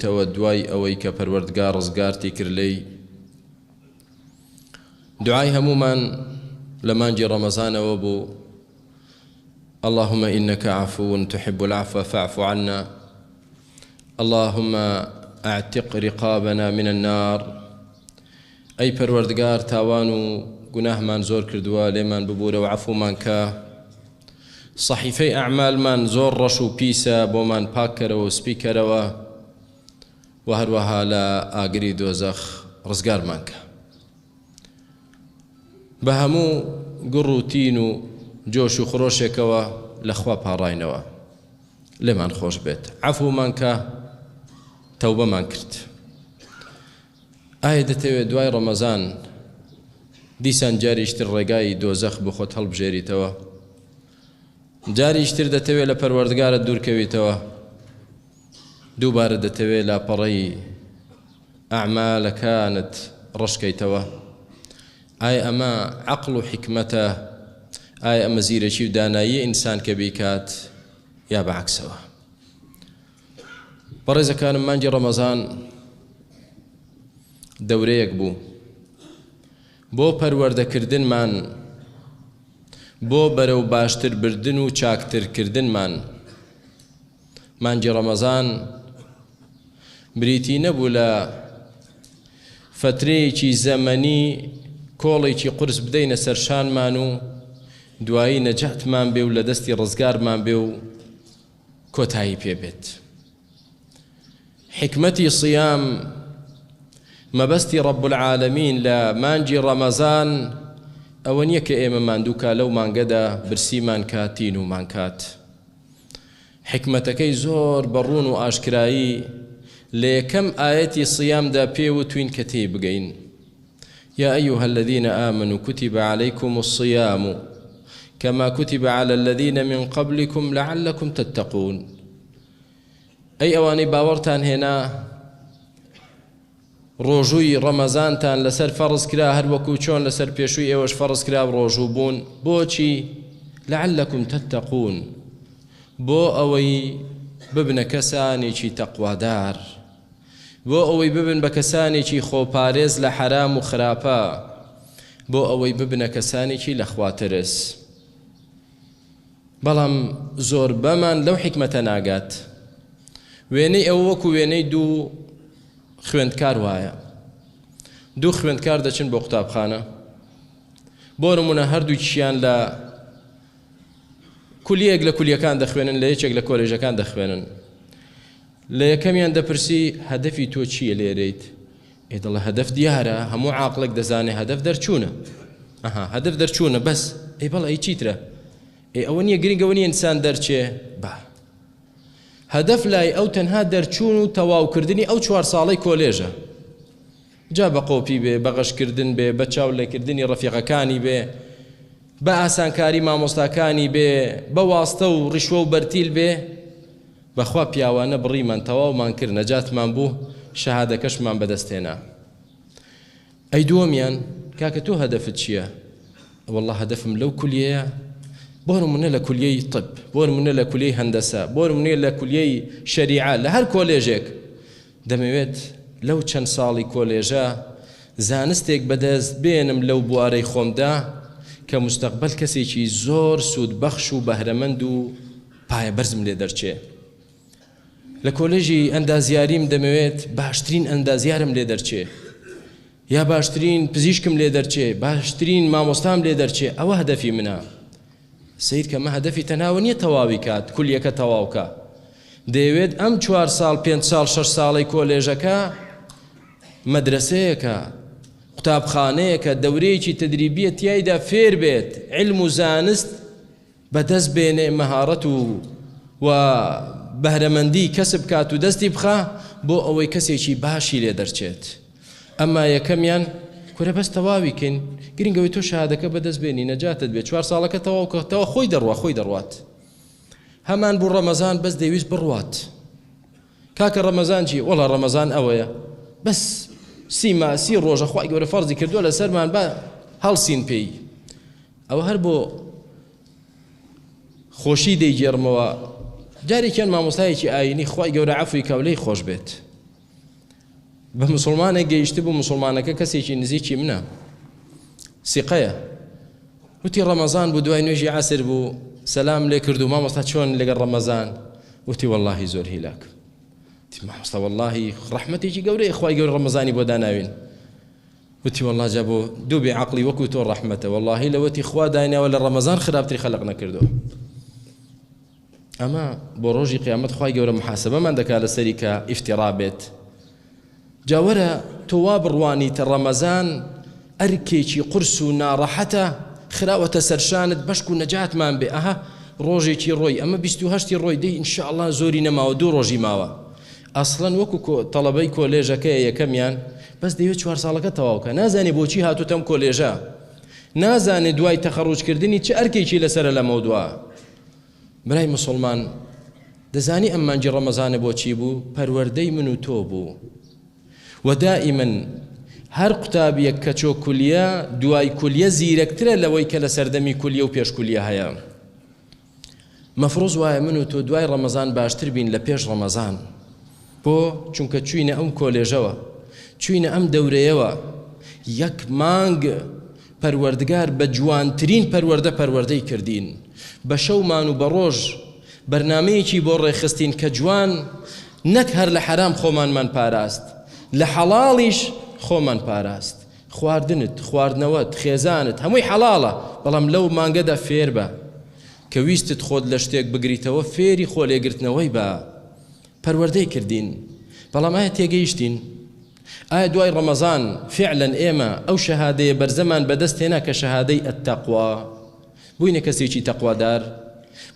تەوە دوای ئەوەی کە پەروەردگار ڕزگارتی کرد لێی دوعای هەمومان لە مانجی ڕەمەزانەوە بوو اللهم إنك عفو تحب العفو فاعف عنا اللهم اعتق رقابنا من النار أي پەروەردگار تاوان و گوناهمان زۆر کردووە لێمان ببوورە و عەفومان کە صحیفەی ئەعمالمان زۆر ڕەش و پیسە بۆمان پاککەرەوە و سپیکەرەوە و هەروەها لە ئاگری دۆزەخ ڕزگارمان کە بە هەموو گوڕ و تین و جۆش و خڕۆشێکەوە لەخوا پاڕاینەوە لێمان خۆش بێت عەفومان کە تەوبەمان کرد ئایا دەتەوێت دوای ڕەمەزان دیسان جاریشتر ڕێگای دۆزەخ بخۆت هەڵبژێریتەوە جاریشتر دەتەوێت لە پەروەردگارت دوورکەویتەوە دووبارە دەتەوێت لاپەڕەی ئەعمالەکانت ڕشکەیتەوە ئایا ئەمە عەقڵ و حیکمەتە ئایا ئەمە زیرەکی و دانایی ئینسان کە بیکات یا بەعەکسەوە بەڕێزەکانم مانجی ڕەمەزان دەورەیەک بوو بۆ پەروەردەکردنمان بۆ بەرەو باشتر بردن و چاکترکردنمان مانجی ڕەمەزان بریتی نەبوو لە فترەیەکی زەمەنی کۆڵێکی قورس بدەینە سەرشانمان و دوایی نەجاتمان بێ و لە دەستی ڕزگارمان بێ و کۆتایی پێبێت حکمەتی صیام مەبەستی ڕەب العالەمین لە مانجی ڕەمەزان ئەوە نییە کە ئێمە ماندووکە لەو مانگەدا برسیمان کاتین و مانکات حکمەتەکەی زۆر بەڕوون و ئاشکرایی لە یەکەم ئاەتی صیامدا پێوتوین کە تێی بگەین يا أيها الذين آمنوا كتب عليكم الصيام كما كتب على الذين من قبلكم لعلكم تتقون أي أواني باورتان هنا ڕۆژووی ڕەمەزانتان لەسەر فەرز کرا هەر وەکو چۆن لەسەر پێشووی ئێوەش فەرز کرا ڕۆژوو بوون بۆچی لعلكم تتقون بۆ ئەوەی ببنە کەسانێکی تەقوادار بۆ ئەوەی ببن بە کەسانێکی خۆپارێز لە حرام و خراپە بۆ ئەوەی ببنە کەسانێکی لە خواترس بەڵام زۆر بەمان لەو حکمەتە ناگات وێنەی ئەو وەکو وێنەی دوو خوێندکار وایە دوو خوێندکار دەچن بۆ قوتابخانە بۆ نمونە هەردووکیان لە کولیەک لە کولیەکان دەخوێنن لە یەکێک لە کۆلێژەکان دەخوێنن لە یەکەمیان دەپرسی هەدەفی تۆ چییە لێرەیت دەڵێ هەدەف دیارە هەموو عاقڵێک دەزانێ هەدەف دەرچوونە هەدەف دەرچوونە بەس بەڵێ ئەی چیترە ئەوە نییە گرنگەوە نیە ئینسان دەرچێ با هەدەف لای ئەو تەنها دەرچوون و تەواوکردنی ئەو 4 ساڵەی کۆلێژە جا بە قۆپی بێ بە غەشکردن بێ بە چاولێکردنی ڕەفیقەکانی بێ بە ئاسانکاری مامۆستاکانی بێ بە واستە و ڕیشوە و بەرتیل بێ بەخوا پیاوانە بڕیمان تەواومان کرد نەجاتمان بوو شەهادەکەشمان بەدەستێنا ئەی دووەمیان کاکە تۆ هەدەفت چییە وەڵڵا هەدەفم لەو کولیەیە بۆ نمونە لە کولیەی طب بۆ نمونە لە کولیەی هەندەسە بۆ نمونە لە کولیەی شەریعە لە هەر کۆلێژێک دەمەوێت لەو چەند ساڵی کۆلێژە زانستێک بەدەست بێنم لەو بوارەی خۆمدا کە مستەقبەل کەسێکی زۆر سوودبەخش و بەهرەمەند و پایە بەرزم لێ دەرچێ لە کۆلێژی ئەندازیاریم دەمەوێت باشترین ئەندازیارم لێ دەرچێ یا باشترین پزیشکم لێ دەرچێ باشترین مامۆستام لێ دەرچێ ئەوە هەدەفی منە سیر کەمە هەدەفی تەناوە نییە تەواوی کات کولیەکە تەواوکە دەیەوێت ئەم 4 ساڵ 5 ساڵ 6 ساڵی کۆلێژەکە مەدرسەیەکە قوتابخانەیەکە دەورەیەکی تدریبیە تیایدا فێر بێت علم و زانست بەدەست بێنێ مەهارەت و بەهرەمەندی کەسب کات و دەستی بخا بۆ ئەوەی کەسێکی باشی لێ دەرچێت ئەمما یەکەمیان کورە بەس تەواوی کەین گرنگەوەی تۆ شەهادەکە بەدەست بێنی نەجاتت بێت 4 ساڵەکە تەواوکەتەوە خۆی دەڕوات هەمان بوو ڕەمەزان بەس دەویست بڕوات کاکە ڕەمەزان چی وەڵا ڕەمەزان ئەوەیە بەس سی ڕۆژە خوای گەورە فەرزی کردووە لەسەرمان بە هەڵسین پێی ئەوە هەر بۆ خۆشی دەیگێڕمەوە جارێکیان مامۆستایەکی ئاینی خوای گەورە عەفوی کە و لێی خۆش بێت بە مسلمانێک گەیشتی بوو مسلمانەکە کەسێکی نزیکی منە سیقەیە وتی ڕەمەزان بوو دوای نوێژی عەسر بوو سەلام لێ کرد و مامۆستا چۆن لەگەڵ ڕەمەزان وتی وەڵڵاهی زۆر هیلاک وتی مامۆستا وەڵڵاهی ڕەحمەتێکی گەورەیە خوای گەورە ڕەمەزانی بۆ داناوین وتی وەڵڵا جا بۆ دوو بێعەقڵی وەکو تۆ ڕەحمەتە وەڵڵاهی لەوەتی خوا دایناوە لە ڕەمەزان خراپتری خەلق نەکردەوە ئەمە بۆ ڕۆژی قیامەت خوای گەورە محاسبەمان دەکات لەسەری کە ئیفتیرا بێت جا وەرە تۆ وا بڕوانیتە ڕەمەزان ئەرکێکی قورس و ناڕەحەتە خراوەتە سەرشانت بەشک و نەجاتمان بێ ئەها ڕۆژێکی ڕۆی ئەمە 28 ڕۆی دەی ئینشاءڵڵا زۆری نەماوە 2 ڕۆژی ماوە ئەسڵەن وەکو تەڵەبەی کۆلێژەکەیە یەکەمیان بەس دەیوێت 4 ساڵەکە تەواوکە نازانێ بۆچی هاتوتەم کۆلێژە نازانێ دوای تەخەڕوجکردنی چه ئەرکێکی لەسەرە لە مەودووە برای مسلمان دەزانی ئەم مانجی ڕەمەزانە بۆچی بوو پەروەردەی من و تۆ بوو و دائیمەن هەر قوتابیەک کە چۆ کولیە دوای کولیە زیرەکترە لەوەی کە لە سەردەمی کولیە و پێش کولیە هەیە مەفروض وایە من و تۆ دوای ڕەمەزان باشتر بین لە پێش ڕەمەزان بۆ چونکە چوینە ئەم کۆلێژەوە چوینە ئەم دەورەیەوە یەک مانگ پەروەردگار بە جوانترین پەروەردەی کردین بە شەومان و بە ڕۆژ بەرنامەیەکی بۆ ڕێخستین کە جوان نەک هەر لە حەرام خۆمانمان پاراست لە حەڵاڵیش خۆمان پاراست خواردنت خواردنەوەت خێزانت هەمووی حەڵاڵە بەڵام لەو مانگەدا فێر بە کە ویستت خۆت لە شتێک بگریتەوە فێری خۆلێگرتنەوەی بە پەروەردەی کردین بەڵام ئایا تێگەیشتین ئایا دوای ڕەمەزان فعلا ئێمە ئەو شەهادەیە بەرزەمان بەدەست هێنا کە شەهادەی ئەتەقوا بووینە کەسێکی تەقوادار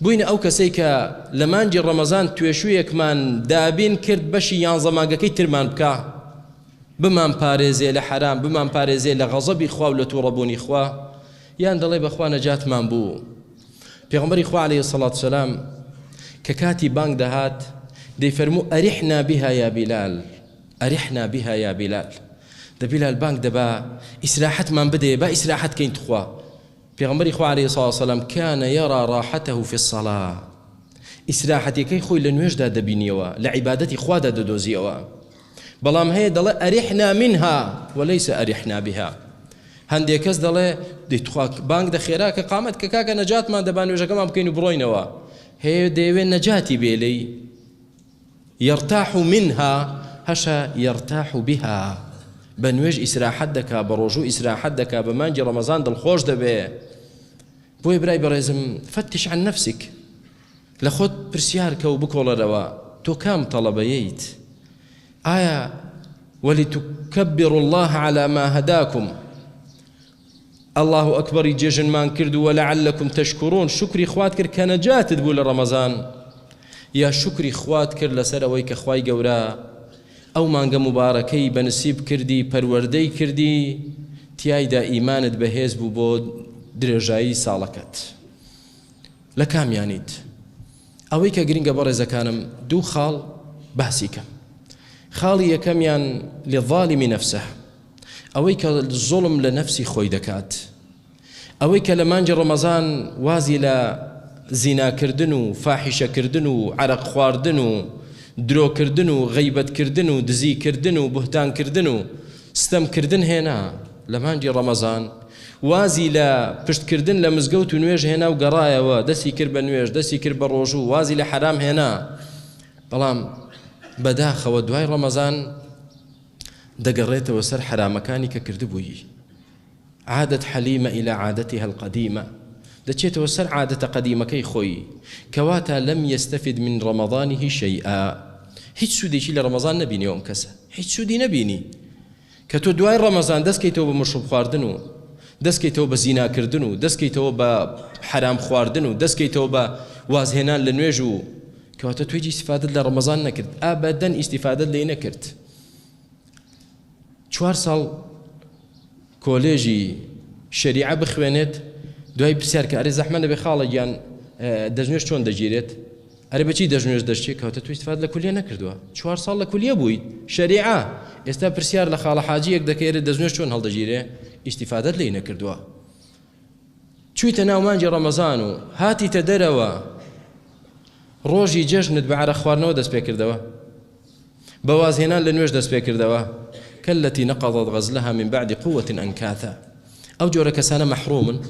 بووینە ئەو کەسەی کە لە مانجی ڕەمەزان توێشوویەکمان دابین کرد بەشی 11 مانگەکەی ترمان بکە بمان پارێزێ لە حرام بمان پارێزێ لە غەزەبی خوا و لە تووڕەبوونی خوا یان دەڵێ بەخوا نەجاتمان بوو پێغەمبەری خوا عەلەیهی سەڵات وسەلام کە کاتی بانگ دەهات دەیفەرموو ئەریحنا بها یا بیلال ئەریحنا بها یا بیلال دە بیلال بانگ دەبا ئیسراحەتمان بدەیە با ئیسراحەت کەین تخوا پێغەمبەری خوا عەلەیهی سەڵات وسەلام کان یەرا ڕاحەتەه فی الصەڵاة ئیسراحەتەکەی خۆی لە نوێژدا دەبینیەوە لە عیبادەتی خوادا دەدۆزیەوە بەڵام هەیە دەڵێ ئەریحنا منها وەلەیسە ئەریحنا بها هەندێک کەس دەڵێ دەیتخوا بانگ دەخێرا کە قامەت کە کاکە نەجاتمان دەبا نوێژەکەمان بکەین و بڕۆینەوە هەیە دەیەوێت نەجاتی بێلەی يرتاح منها هەشە يرتاح بها بە نوێژ ئیسراحەت دەکا بە ڕۆژوو ئیسراحەت دەکا بە مانجی ڕەمەزان دڵخۆش دەبێ بۆی برای بەڕێزم فتش عن نفسك لە خۆت پرسیار کە و بکۆڵەرەوە تۆ کام تەڵەبەیەیت ئایا ولتكبروا الله على ما هداكم الله أكبر جيجن مان كرد ولعلكم تشكرون شكري خوات كر كان جاتت بول رمضان يا شكري خوات كر لسروي كخواي جورا أو مانجا مباركي بنسيب كردي پروردي كردي تيايدا إيمانت بهيز بو درجاي سالكت لكام يانيت أويك جرينجا برزا كانم دو خال بحسيكم خاڵی یەکەمیان للظالم نفسه ئەوەی کە زوڵم لە نەفسی خۆی دەکات ئەوەی کە لە مانجی ڕەمەزان وازی لە زیناکردن و فاحیشەکردن و عەرەق خواردن و درۆکردن و غەیبەتکردن و دزیکردن و بوهتانکردن و ستەمکردن هێنا لە مانجی ڕەمەزان وازی لە پشتکردن لە مزگەوت و نوێژ هێنا و گەڕایەوە دەستی کرد بە نوێژ دەستی کرد بە ڕۆژوو وازی لە حرام هێنا بەڵام بەداخەوە دوای ڕەمەزان دەگەڕێتەوە سەر حرامەکانی کە کردبووی عادت حەلیمە إلى عادتها القديمة دەچێتەوە سەر عادەتە قەدیمەکەی خۆی کەواتە لەم يستفد من رمضانه شيئا هیچ سوودێکی لە ڕەمەزان نەبینی ئەم کەسە هیچ سوودی نەبینی کە تۆ دوای ڕەمەزان دەستکەیتەوە بە مشروب خواردن و دەستکەیتەوە بە زیناکردن و دەستکەیتەوە بە حرام خواردن و دەستکەیتەوە بە وازهێنان لە نوێژ و کەواتە توێجی ئیسیفادەت لە ڕەمەزان نەکرد ئابەدەن ئیسیفادەت لێ نەکرد 4 ساڵ کۆلێژی شەریعە بخوێنێت دوای پرسیار کە ئەرێ زەحمەتە بێ خاڵە گیان دەژنوێژ چۆن دەگیرێت ئەرێ بەچی دەژنوێژ دەشتێت کەواتە تو ئیسیفادەت لە کولیە نەکردووە 4 ساڵ لە کولیە بوویت شەریعە ئێستا پرسیار لە خاڵە حاجیەک دەکەێت دەژنوێژ چۆن هەڵدەگیرێ ئیسیفادەت لێ نەکردووە چوویتە ناو مانجی ڕەمەزان و هاتیتە دەرەوە ڕۆژی جەژنت بە عەرەق خواردنەوە دەست پێ کردەوە بە وازهێنان لە نوێژ دەست پێ کردەوە كالتي نقضت غزلها من بعد قوة أنكاثا أو جورا كسانا محروم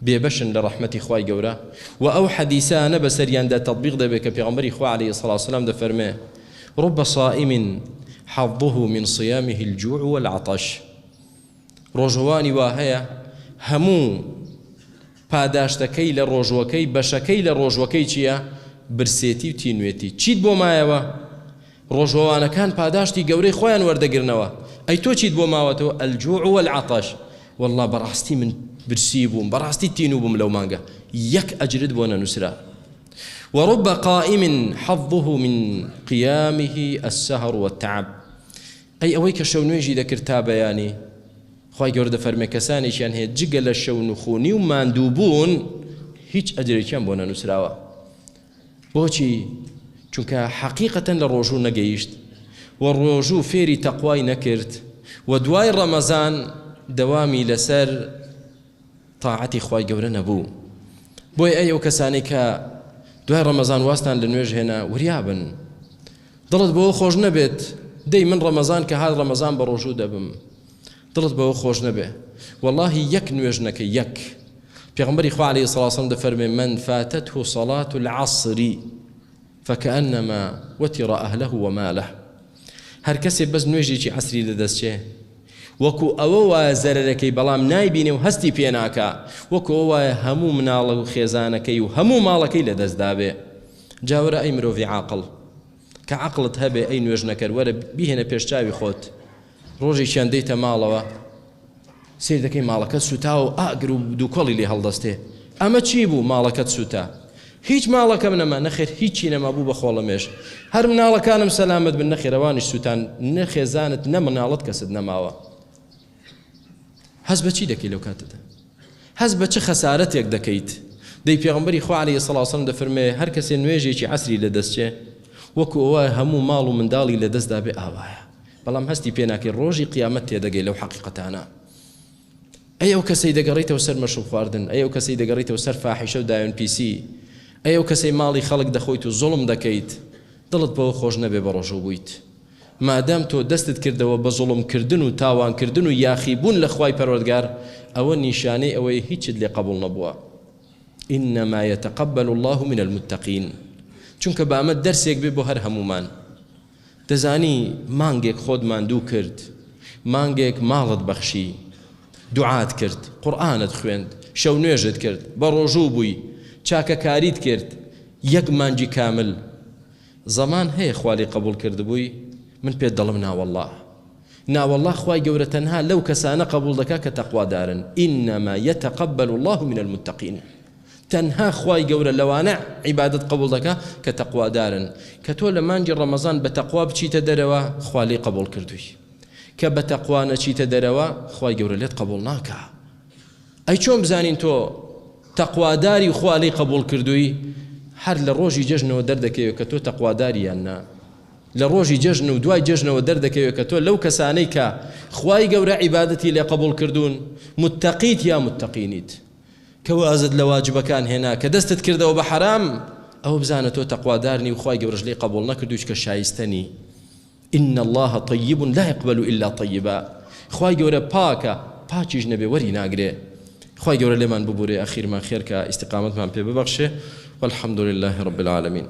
بێبەشن لە ڕەحمەتی خوای گەورە و ئەو حەدیسانە بەسەریاندا تەطبیق دەبێت کە پێغەمبەری خوا عەلەیهی سەڵاتو وسەلام دەفەرمێ رب صائم حظه من صيامه الجوع والعطش ڕۆژەوانی وا هەیە هەموو پاداشتەکەی لە ڕۆژوەکەی بەشەکەی لە ڕۆژوەکەی چییە؟ برسێتی و تینوێتی. چیت بۆ مایەوە؟ ڕۆژەوانەکان پاداشتی گەورەی خۆیان وەردەگرنەوە. ئەی تۆ چیت بۆ ماوەتەوە؟ الجوع والعطش. والله بەڕاستی من برسی بووم، بەڕاستی تینوو بووم لەو مانگە، یەک ئەجرت بۆ نەنووسرا. ورب قائم حظه من قيامه السهر والتعب. ئەی ئەوەی کە شەو نوێژی دەکرد تا بەیانی خوای گەورە دەفەرمێ کەسانێکیان هەیە جگە لە شەو نوخوونی و ماندوو بوون هیچ ئەجرێکیان بۆ نەنووسراوە. بۆچی؟ چونکە حەقیقەتەن لە ڕۆژوو نەگەیشت و ڕۆژوو فێری تەقوای نەکرد و دوای ڕەمەزان دەوامی لەسەر تاعەتی خوای گەورە نەبوو. بۆی ئەی ئەو کەسانی کە دوای ڕەمەزان واستان لە نوێژ هێنا وریابن، دڵت بەوە خۆش نەبێت دەی من ڕەمەزان کە هات ڕەمەزان بە ڕۆژوو دەبم، دڵت بەوە خۆش نەبێ. واللهی یەک نوێژ نەکە، یەک. پێغەمبەری خوا عەلەیهی سەڵاتو وسەلام دەفەرمێ من فاتته صلاة العصر فكأنما وتر أهله وماله. هەر کەسێ بەس نوێژێکی عەسری لەدەستچێ وەکو ئەوە وایە زەرەرەکەی بەڵام نایبینێ و هەستی پێ ناکا، وەکو ئەوە وایە هەموو مناڵە و خێزانەکەی و هەموو ماڵەکەی لەدەستدابێ. جاورە ئەی مرۆڤی عاقڵ کە عەقڵت هەبێ ئەی نوێژ نەکەر وەرە بیهێنە پێشچاوی خۆت، ڕۆژێکیان دەیتە ماڵەوە سیر دەکەی ماڵەکەت سوتا و ئاگر و دووکۆڵی لێ هەڵدەستێ. ئەمە چی بوو؟ ماڵەکەت سوتا. هیچ ماڵەکەم نەما، نەخێر هیچی نەما بوو بە خۆڵەمێش. هەر مناڵەکانم سەلامت بن، نەخێرەوانیش سوتان، نەخێزانت نە مناڵت کەست نەماوە. هەز بە چی دەکەی لەو کاتەدا؟ هەز بە چه خەسارەتێک دەکەیت؟ دەی پێغەمبەری خوا عەلەیهی سەڵاتو وسەلام دەفەرمێ هەر کەسێ نوێژێکی عەسری لەدەستچێ وەکو ئەوە هەموو ماڵ و منداڵی لەدەستدا بێ ئاوایە، بەڵام هەستی پێ ناکەی ڕۆژی قیامەت تێدەگەی لەو حەقیقەتانە. ئەی ئەو کەسەی دەگەڕێیتەوە سەر مەشروب خواردن، ئەی ئەو کەسەی دەگەڕێیتەوە سەر فاحیشە و دایۆن پیسی، ئەی ئەو کەسەی ماڵی خەڵک دەخۆیت و زوڵم دەکەیت، دڵت بەوە خۆش نەبێ بە ڕۆژوو بوویت. مادام تۆ دەستت کردەوە بە زوڵمکردن و تاوانکردن و یاخیبوون لە خوای پەروەردگار، ئەوە نیشانەی ئەوەی هیچت لێ قبوڵ نەبووە. إنما يتقبل الله من المتقين. چونکە بە ئەمە دەرسێک بێ بۆ هەر هەمومان. دەزانی مانگێک خۆت ماندوو کرد، مانگێک ماڵت بەخشی، دوعات کرد، قورئانت خوێند، شەو نوێژت کرد، بە ڕۆژوو بووی، چاکەکاریت کرد، یەک مانجی کامل، زەمان هەیە خوا لێ قبوڵ کردبووی؟ من پێت دەڵم ناوەڵڵا، ناوەڵڵا خوای گەورە تەنها لەو کەسانە قبوڵ دەکا کە تەقوادارن. إنما يتقبل الله من المتقين. تەنها خوای گەورە لەوانە عیبادەت قبوڵ دەکا کە تەقوادارن. کە تۆ لە مانجی ڕەمەزان بە تەقوا بچیتە دەرەوە خوا لێ قبوڵ کردووی، کە بە تەقوا نەچیتە دەرەوە خوای گەورە لێت قبوڵ ناکا. ئەی چۆن بزانین تۆ تەقواداری خوا لێ قبوڵ کردووی؟ هەر لە ڕۆژی جەژنەوە دەردەکەوێت کە تۆ تەقواداری یان نا، لە ڕۆژی جەژن و دوای جەژنەوە دەردەکەوێت کە تۆ لەو کەسانەی کە خوای گەورە عیبادەتی لێ قبوڵ کردوون متەقیت یا متەقینیت، کە وازت لە واجبەکان هێنا کە دەستت کردەوە بە حەرام، ئەو بزانە تۆ تەقوادارنی و خوای گەورەش لێ قبوڵ نەکردوویت کە شایستەنی. إن الله طيب لا يقبل إلا طيبا. خوای گەورە پاکە، پاکیش نەبێ وەری ناگرێ. خوای گەورە لێمان ببورێ، ئەخیرمان خێر کە ئیستیقامەتمان پێ ببەخشێ. والحمد لله رب العالمين.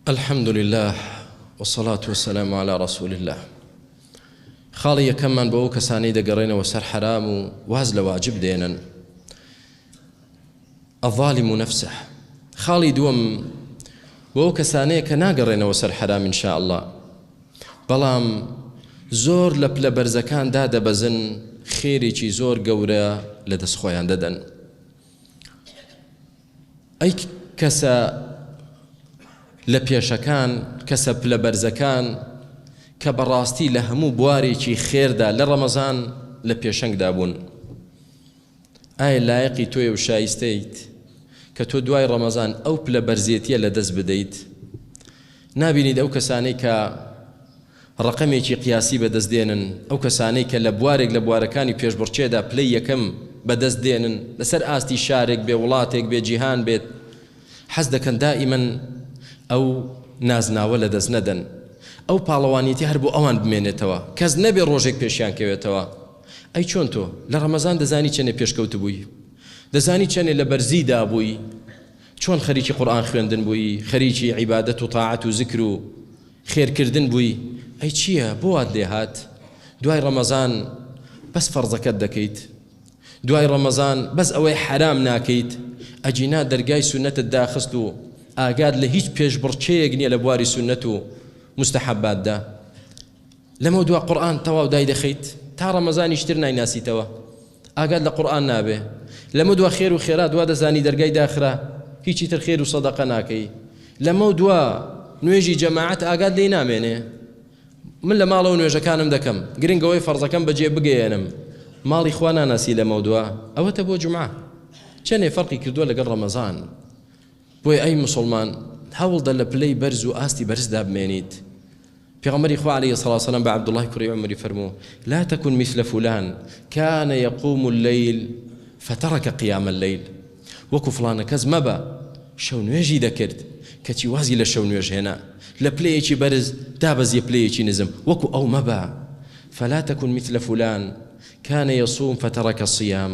الحمد لله والصلاة والسلام على رسول الله. خاڵی یەکەممان بۆ ئەو کەسانەی دەگەڕێنەوە سەر حرام و واز لە واجب دێنن، الظالم نفسه. خاڵی دووەم بۆ ئەو کەسانەیە کە ناگەڕێنەوە سەر حرام إن شاء الله، بەڵام زۆر لە پلە بەرزەکاندا دەبەزن، خێرێکی زۆر گەورە لە دەست خۆیان دەدەن. ئەی کەسە لە پێشەکان، کەسە پلە بەرزەکان کە بەڕاستی لە هەموو بوارێکی خێردا لە ڕەمەزان لە پێشەنگدا بوون، ئایا لایەقی تۆیە و شایستەیت کە تۆ دوای ڕەمەزان ئەو پلە بەرزێتیە لە دەست بدەیت؟ نابینیت ئەو کەسانەی کە ڕقەمێکی قیاسی بەدەست دێنن، ئەو کەسانەی کە لە بوارێک لە بوارەکانی پێشبڕچێدا پلەی یەکەم بەدەست دێنن، لەسەر ئاستی شارێک بێ، وڵاتێک بێ، جیهان بێت، حەز دەکەن دائیمەن ئەو نازناوە لە دەست نەدەن، ئەو پاڵەوانیەتی هەر بۆ ئەوان بمێنێتەوە، کەس نەبێ ڕۆژێک پێشیان کەوێتەوە. ئەی چۆن تۆ لە ڕەمەزان دەزانی چەندێ پێشکەوت بووی، دەزانی چەندێ لە بەرزیدا بووی، چۆن خەریکی قورئان خوێندن بووی، خەریکی عیبادەت و تاعەت و ذکر و خێرکردن بووی. ئەی چییە بۆ وات لێهات؟ دوای ڕەمەزان بەس فەرزەکەت دەکەیت، دوای ڕەمەزان بەس ئەوەی حرام ناکەیت، ئەجینا دەرگای سونەتت داخست و ئاگاد لە هیچ پێشبڕچەیەک نییە لە بواری سونەت و مستحەباتدا. لەمە دوا قورئان تەواو دای دەخەیت تا ڕەمەزانیش تر نایناسیتەوە، ئاگاد لە قورئان نابێ. لەمە دوا خێر و خێرات دوا دەزانی دەرگای داخرا هیچی تر خێر و سەدەقە ناکەی. لەمە دوا نوێژی جەماعەت ئاگاد لێی نامێنێ. من لە ماڵەوە نوێژەکانم دەکەم، گرنگەوەی فەرزەکەم بەجێ بگەێنم، ماڵی خوا ناناسی لەمە دوا، ئەوەتە بۆ جومعە. چەندێ فەرقی کردووە لەگەڵ ڕەمەزان. بۆیە ئەی موسڵمان هەوڵدە لە پلەی بەرز و ئاستی بەرزدا بمێنیت. پێغەمبەری خوا عەلەیهی سەڵاتو وسەلام بە عەبدوڵڵاهی کوڕی عومەری فەرموو: لا تكن مثل فلان كان يقوم الليل فترك قيام الليل. وەکو فڵانە کەس مەبە شەو نوێژی دەکرد کەچی وازی لە شەو نوێژ هێنا، لە پلەیەکی بەرز دابەزیە پلەیەکی نزم، وەکو ئەو مەبە. فلا تكن مثل فلان كان يصوم فترك الصيام،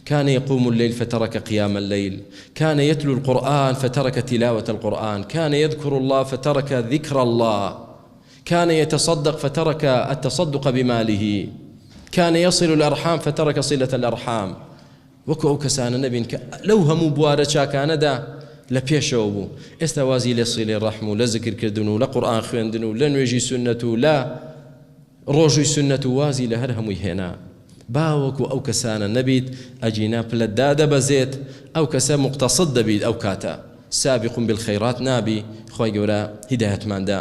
كان يقوم الليل فترك قيام الليل، كان يتلو القرآن فترك تلاوة القرآن، كان يذكر الله فترك ذكر الله، كان يتصدق فترك التصدق بماله، كان يصل الأرحام فترك صلة الأرحام. وەکو ئەو کەسانە نەبین کە لەو هەموو بوارە چاکانەدا لە پێشەوە بوو، ئێستا وازی لە سیلەی ڕەحم و لە زیکرکردن و لە قورئان خوێندن و لە نوێژی سونەت و لە ڕۆژوی سونەت و وازی لە هەر هەمووی هێنا. باوەکو ئەو کەسانە نەبیت ئەجینا پلەتدا دەبەزێت، ئەو کەسە مقتەسد دەبیت، ئەو کاتە سابق بالخەیرات نابی. خۆی گەورە هیدایەتماندا.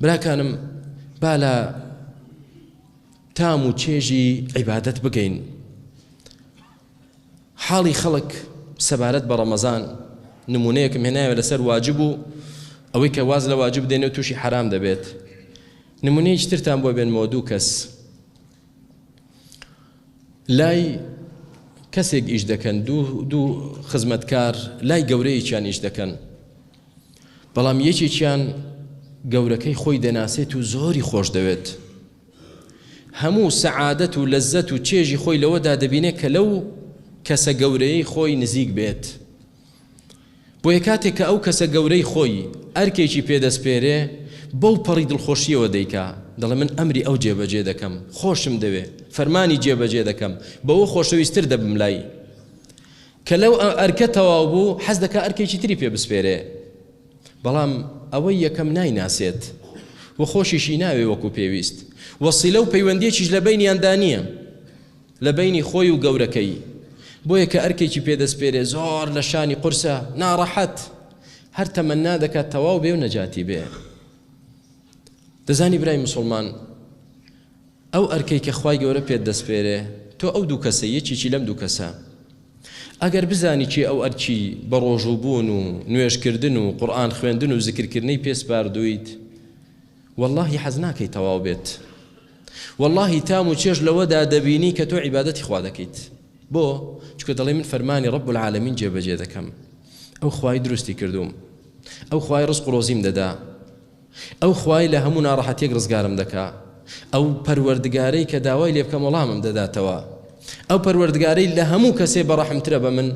براکانم با لە تام و چێژی عیبادەت بگەین. حاڵی خەڵک سەبارەت بە ڕەمەزان نمونەیەکم هێنایەوە لەسەر واجب و ئەوەی کە واز لە واجب دێنێ و تووشی حرام دەبێت. نمونەیەکی ترتان بۆ بێنمەوە. دوو کەس لای کەسێک ئیش دەکەن، دوو خزمەتکار لای گەورەیەکیان ئیش دەکەن، بەڵام یەکێکیان گەورەکەی خۆی دەناسێت و زۆری خۆش دەوێت، هەموو سەعادەت و لەزەت و چێژی خۆی لەوەدا دەبینێت کە لەو کەسە گەورەی خۆی نزیک بێت. بۆیە کاتێک کە ئەو کەسە گەورەی خۆی ئەرکێکی پێدەسپێرێ بەو پەڕی دڵخۆشیەوە دەیکا، دەڵێ من ئەمری ئەو جێبەجێ دەکەم، خۆشم دەوێ، فەرمانی جێبەجێ دەکەم، بەوە خۆشەویستتر دەبم لای. کە لەو ئەرکە تەواو بوو حەز دەکا ئەرکێکی تری پێ بسپێرێ، بەڵام ئەوەی یەکەم نایناسێت و خۆشیشی ناوێ وەکو پێویست، وەسیلە و پەیوەندیەکیش لە بەینیاندا نییە، لە بەینی خۆی و گەورەکەی. بۆیە کە ئەرکێکی پێدەسپێرێ زۆر لە شانی قورسە ناڕەحەت، هەر تەمەنا دەکات تەواو بێ و نەجاتی بێ. دەزانی برای مسلمان ئەو ئەرکەی کە خوای گەورە پێت دەسپێرێ، تۆ ئەو دوو کەسە یەکێکی لەم دوو کەسە ئەگەر بزانی چی ئەو ئەرچی بە ڕۆژوبوون و نوێژکردن و قورئان خوێندن و زیکرکردنی پێسپاردوویت، واللهی حەز ناکەی تەواو بێت، واللهی تام و چێژ لەوەدا دەبینی کە تۆ عیبادەتی خوا دەکەیت. بۆ چکە دەڵێ من فەرمانی ڕەب العالەمین جێبەجێ دەکەم، ئەو خوای دروستی کردوم، ئەو خوای ڕزق و ڕۆزیم دەدا، ئەو خوای لە هەموو ناڕەحەتیەک ڕزگارم دەکا، ئەو پەروەردگارەی کە داوای لێ بکەم وەڵامم دەداتەوە، ئەو پەروەردگارەی لە هەموو کەسێ بەڕەحمترە بە من،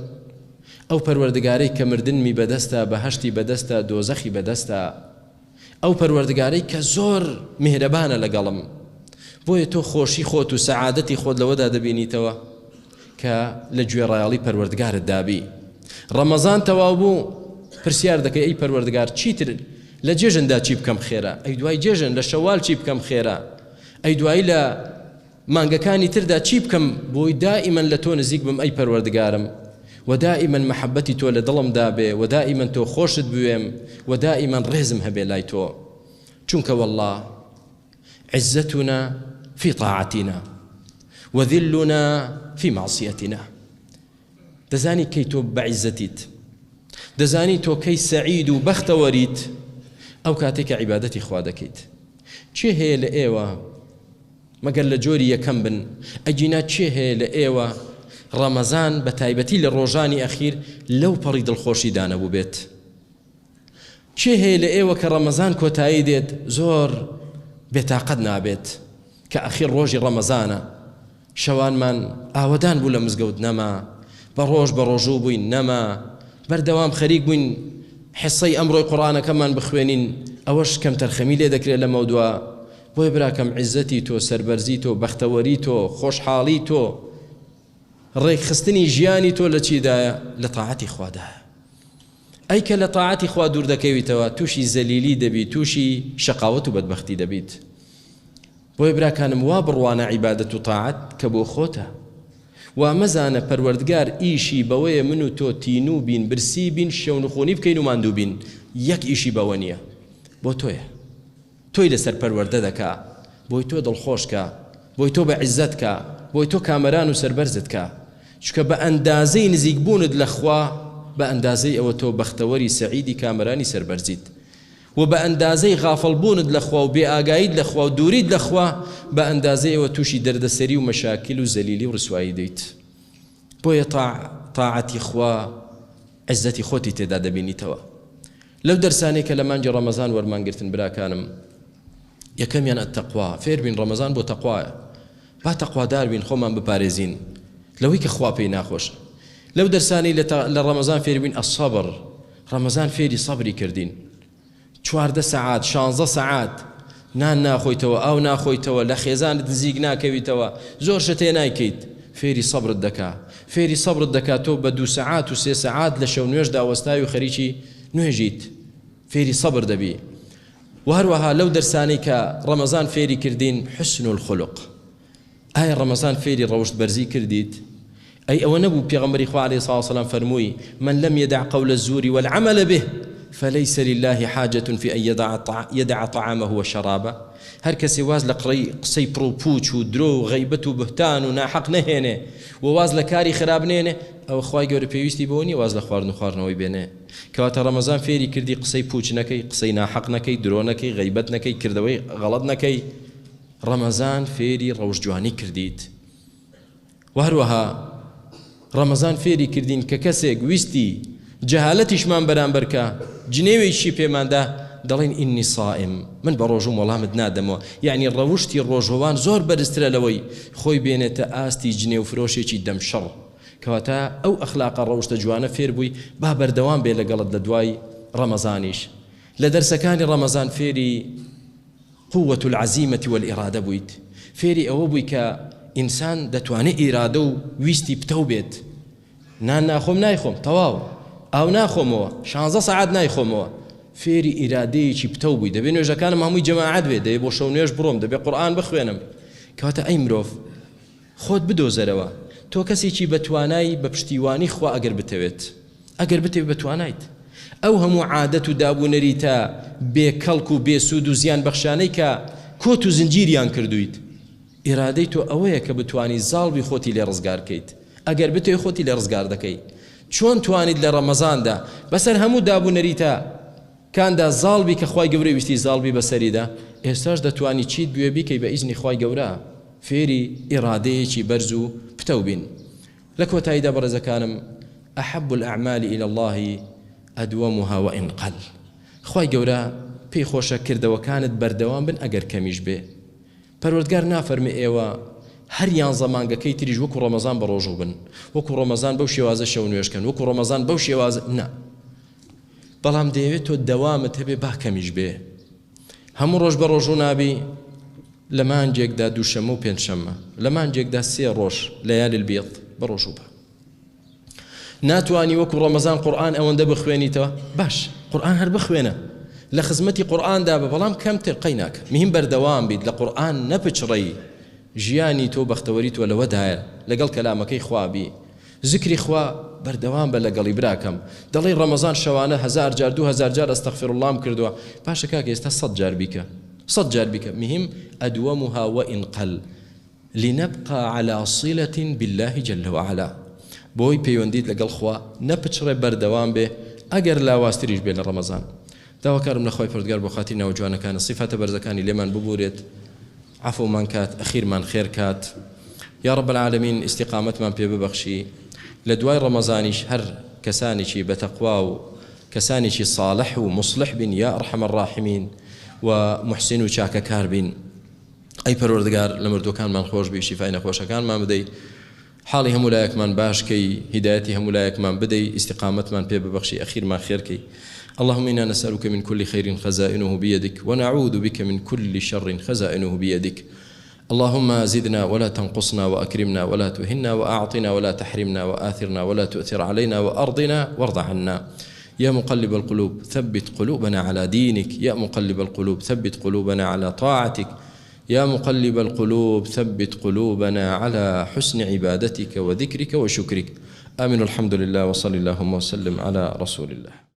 ئەو پەروەردگارەی کە مردنمی بەدەستە، بەهەشتی بەدەستە، دۆزەخی بەدەستە، ئەو پەروەردگارەی کە زۆر میهرەبانە لەگەڵم. بۆیە تۆ خۆشی خۆت و سەعادەتی خۆت لەوەدا دەبینیتەوە کە لە گوێڕایاڵی پەروەردگارت دابی. ڕەمەزان تەواو بوو پرسیار دەکەی ئەی پەروەردگار چیتر لە جێژندا چی بکەم خێرە، ئەی دوای جێژن لە شەوال چی بکەم خێرە، ئەی دوایی لە مانگەکانی تردا چی بکەم بۆی دائیمەن لە تۆ نزیک بم ئەی پەروەردگارم، و دائیمەن مەحەبەتی تۆ لە دڵمدا بێ، و دائیمەن تۆ خۆشت بوێم، و دائیمەن ڕێزم هەبێ لای تۆ. چونکە والله عزتنا في طاعتنا وذلنا في معصيتنا. دەزانی کەی تۆ بەعیزەتیت، دەزانی تۆ کەی سەعید و بەختەوەریت، ئەو کاتێکە عیبادەتی خوا دەکەیت. چێ هەیە لە ئێوە مەگەر لە جۆری یەکەم بن، ئەجینا چێ هەیە لە ئێوە ڕەمەزان بە تایبەتی لە ڕۆژانی ئەخیر لەو پەڕی دڵخۆشی دانەبوو بێت. چێ هەیە لە ئێوە کە ڕەمەزان کۆتایی دێت زۆر بێتاقەت نابێت کە ئەخیر ڕۆژی ڕەمەزانە، شەوانمان ئاوەدان بوو لە مزگەوت نەما، بە ڕۆژ بە ڕۆژوو بووین نەما، بەردەوام خەریک بووین حیسەی ئەمڕۆی قورئانەکەمان بخوێنین، ئەوەش کەم تەرخەمی لێ دەکرێت لەمە دووە. بۆی براکەم عیزەتی تۆ، سەربەرزی تۆ، بەختەوەری تۆ، خۆشحاڵی تۆ، ڕێکخستنی ژیانی تۆ لە چیدایە؟ لە تاعەتی خوادایە. ئەی کە لە تاعەتی خوا دوور دەکەویتەوە تووشی زەلیلی دەبیت، تووشی شەقاوەت و بەدبەختی دەبیت. بۆی براکانم وا بڕوانە عیبادەت و تاعەت کە بۆ خۆتە، وا مەزانە پەروەردگار ئیشی بەوەیە من و تۆ تینوو بین، برسی بین، شەونخۆنی بکەین و ماندوو بین، یەک ئیشی بەوە نییە، بۆ تۆیە. تۆی لەسەر پەروەردە دەکا، بۆی تۆ دڵخۆشکە، بۆی تۆ بە عیزەت کە، بۆی تۆ کامەران و سەربەرزت کە، چکە بە ئەندازەی نزیکبوونت لە خوا بە ئەندازەی ئەوە تۆ بەختەوەری سەعیدی کامەرانی سەربەرزیت، و بە ئەندازەی غافڵبوونت لە خوا و بێئاگاییت لە خوا و دووریت لە خوا بە ئەندازەی ئەوە تووشی دەردەسەری و مەشاکل و زەلیلی و ڕسوایی دەیت. بۆیە تاعەتی خوا عیزەتی خۆتی تێدا دەبینیتەوە. لەو دەرسانەی کە لە مانجی ڕەمەزان وەرمانگرتن براکانم، یەکەمیان ئەتەقوا، فێر بین ڕەمەزان بۆ تەقوایە، با تەقوادار بین، خۆمان بپارێزین لەوەی کە خوا پێی ناخۆشە. لەو دەرسانی لە ڕەمەزان فێر بین ئەسەبر، ڕەمەزان فێری سەبری کردین، 14 سەعات 16 سەعات نان ناخۆیتەوە، ئاو ناخۆیتەوە، لە خێزانت نزیک ناکەویتەوە، زۆر شتێ نایکەیت، فێری سەبرت دەکا. فێری سەبرت دەکات تۆ بە 2 سەعات و 3 سەعات لە شەو نوێژدا وەستای و خەریکی نوێژیت، فێری سەبر دەبی. و هەروەها لەو دەرسانەی کە ڕەمەزان فێری کردین حسن الخلق، ئایا ڕەمەزان فێری ڕەوشت بەرزی کردیت؟ ئەی ئەوە نەبوو پێغەمبەری خوا عەلەیهی سڵاو وسەلام فەرمووی من لم يدع قول الزور والعمل به فليس لله حاجة في أن يدع طعامه وشرابه. هەر کەسێ واز لە قسەی پڕ و پوچ و درۆ و غەیبەت و بهتان و ناحەق نەهێنێ و واز لە کاری خراپ نێنێ، ئەوە خوای گەورە پێویستی بۆ نیە واز لە خواردن و خواردنەوەی بێنێ. کەواتە ڕەمەزان فێری کردی قسەی پوچ نەکەی، قسەی ناحەق نەکەی، درۆ نەکەی، غەیبەت نەکەی، کردەوەی غەڵەت نەکەی. ڕەمەزان فێری ڕەوشجوانی کردیت. و هەروەها ڕەمەزان فێری کردین کە کەسێک ویستی جەهالەتیشمان بەرامبەرکە، جنێوێکی پێماندا، دەڵێن ئینی صائم، من بە ڕۆژوم وەڵامت نادەمەوە. یعنی ڕەوشتی ڕۆژهۆوان زۆر بەرزترە لەوەی خۆی بێنێتە ئاستی جنێو فرۆشێکی دەمشەڕ. کەواتە ئەو ئەخلاقە ڕەوشتە جوانە فێر بووی، با بەردەوام بێ لەگەڵت لە دوای ڕەمەزانیش. لە دەرسەکانی ڕەمەزان فێری قووەت العەزیمەتی والئیرادە بوویت، فێری ئەوە بووی کە ئینسان دەتوانێت ئیرادە و ویستی پتەو بێت. نان ناخۆم نایخۆم، تەواو، ئاو ناخۆمەوە، 16 سەعات نایخۆمەوە، فێری ئیرادەیەکی پتەو بووی. دەبێت نوێژەکانم هەمووی جەماعەت بێت، دەبێت بۆ شەو نوێژ بڕۆم، دەبێت قورئان بخوێنم. کەواتە ئەی مرۆڤ خۆت بدۆزەرەوە، تۆ کەسێکی بەتوانایی بە پشتیوانی خوا ئەگەر بتەوێت، ئەگەر بتەوێت بەتوانایت، ئەو هەموو عادەت و دابوونەری تا بێکەڵک و بێسوود و زیان بەخشانەی کە کۆت و زنجیریان کردویت، ئیرادەی تۆ ئەوەیە کە بتوانی زاڵبی خۆتی لێ ڕزگارکەیت. ئەگەر بتەوێت خۆتی لێ ڕزگار دەکەی. چۆن توانیت لە ڕەمەزاندا بەسەر هەموو دابوونەری تا کاندا زاڵبی کە خوای گەورەی ویستی زاڵبی بەسەریدا، ئێستاش دەتوانی چیت بوێ بیکەی بە ئیزنی خوای گەورە. فێری ئیرادەیەکی بەرز و پتەو بین. لە کۆتاییدا بەڕێزەکانم، ئەحەب الأعمال إلى الله أدومها وإن قل. خوای گەورە پێی خۆشە کردەوەکانت بەردەوام بن ئەگەر کەمیش بێ. پەروەردگار نافەرمێ ئێوە هەر یان زەمانگەکەی تریش وەکو ڕەمەزان بە ڕۆژوو بن، وەکو ڕەمەزان بەو شێوازە شەو نوێژکەن، وەکو ڕەمەزان بەو شێوازە نا. بەڵام دەیەوێت تۆ دەوامت هەبێ با کەمیش بێ. هەموو ڕۆژ بە ڕۆژوو نابی، لە مانجێکدا دووشەمە و پێنجشەمە، لە مانجێکدا 3 ڕۆژ لەیالی البیض بە ڕۆژوو بە. ناتوانی وەکو ڕەمەزان قورئان ئەوەندە بخوێنیتەوە، باش قورئان هەر بخوێنە، لە خزمەتی قورئاندا بە، بەڵام کەم تێقەی ناکە. مهم بەردەوام بیت، لە قورئان نەپچڕەی. ژیانی تۆ بەختەوەری تۆ لەوەدایە، لەگەڵ کەلامەکەی خوابی، ذکری خوا بەردەوام بە لەگەڵی براکەم. دەڵێ ڕەمەزان شەوانە 1000 جار 2000 جار ئەستەغفر اللهم کردووە، پاشە کاکە ئێستا 100 جار بیکە، 100 جار بیکە. مهم أدومها وإن قل لنبقى على صلة بالله جل وعلا. بۆی پەیوەندیت لەگەڵ خوا نەپچڕێ بەردەوام بێ، ئەگەر لاواستریش بێ لە ڕەمەزان. داواکارم لە خۆی پەروەردگار بۆ خاتی ناوجوانەکانە سیفاتە بەرزەکانی لێمان ببورێت، عەفومان کات، ئەخیرمان خێر کات، يا رب العالمين استقامة من بي ببخشي لدواي رمضانيش هر كسانيشي بتقوى كسانيشي صالح ومصلح بن يا أرحم الراحمين ومحسن وشاك كاربين أي پروردگار لمردو كان من خوش بي شفاء نخوش كان ما بدي حالي هم ولايك من باش كي هدايتي هم ولايك من بدي استقامة من بي ببخشي أخير ما خير كي اللهم إنا نسألك من كل خير خزائنه بيدك ونعوذ بك من كل شر خزائنه بيدك اللهم زدنا ولا تنقصنا وأكرمنا ولا تهنا وأعطنا ولا تحرمنا وآثرنا ولا تؤثر علينا وأرضنا وارض عنا يا مقلب القلوب ثبت قلوبنا على دينك يا مقلب القلوب ثبت قلوبنا على طاعتك يا مقلب القلوب ثبت قلوبنا على حسن عبادتك وذكرك وشكرك آمين الحمد لله وصلى اللهم وسلم على رسول الله.